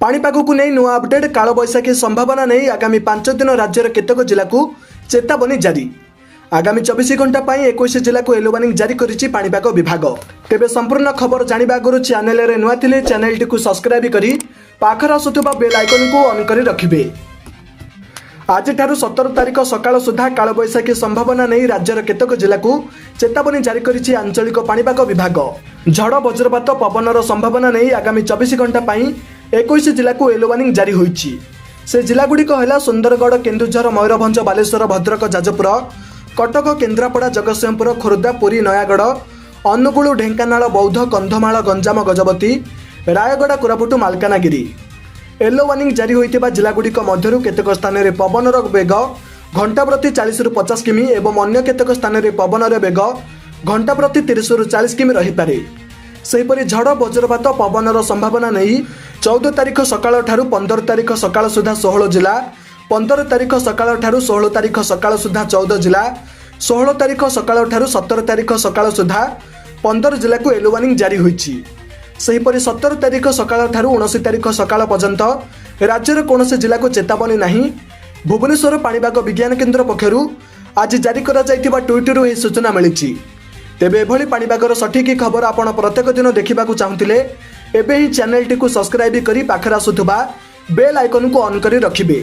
पाणीपाग को नहीं नुआ अपडेट काल बैशाखी संभावना नहीं आगामी 5 दिन राज्यर केतक जिला को चेतावनी जारी। आगामी 24 घंटा 21 जिला को येलो वार्निंग जारी करिछि पाणीपाग विभाग। तेबे संपूर्ण खबर जानिबा आगरु चैनल रे नुआ थिले चैनल टी को सब्सक्राइब करी पाखर आसुथबा बेल आइकन को ऑन करी रखिबे। आज ठारू 17 तारिख सकाळ सुधा काल बैशाखी संभावना नहीं राज्यर केतक जिला को चेतावनी जारी करिछि आंचलिक पाणीपाग विभाग। झड़ वज्रपात पवनर संभावना नहीं आगामी 24 घंटा 21 जिला को येलो वार्निंग जारी होइछि। से जिला गुड़िक है सुंदरगढ़, केन्दुझर, मयूरभंज, बालेश्वर, भद्रक, जाजपुर, कटक, केन्द्रापड़ा, जगतसिंहपुर, खोर्धा, पुरी, नयागढ़, अनुगुल, ढेंकानाल, बौद्ध, कंधमाल, गंजाम, गजपति, रायगढ़, कोरापुट, मालकानगिरी। येलो वार्निंग जारी होइतिबा जिला गुड़िक मध्यरु केतक स्थान रे पवनर वेग घंटा प्रति 40 रु 50 किमी एवं अन्य केतक स्थान रे पवनर वेग घंटा प्रति 30 रु 40 किमी रही पारे। सेहीपरि झड़ वज्रपात पवनर संभावना नहीं 14 तारिख सकाळ ठारू 15 तारिख सकाळ सुधा 16 जिला, 15 तारिख सकाळ ठारू 16 तारिख सकाळ सुधा 14 जिला, 16 तारिख सकाळ ठारू 17 तारिख सकाळ सुधा 15 जिला को येलो वार्निंग जारी होइछि। सेहीपरि 17 तारिख सकाळ ठारू 19 तारिख सकाळ पर्यंत राज्यर कौनसी जिला को चेतावनी नहीं। भुवनेश्वर पाणीपाग विज्ञान केन्द्र पक्षरु आज जारी करा जाइतिबा ट्विटरु एही सूचना मिलिछि। तेबे एभली पाणीपागर सठिक खबर आपण प्रत्येक दिन देखा चाहूले एबे ही चैनल टी को सब्सक्राइब करी पाखर आसुथबा बेल आइकन को ऑन करी रखिबे।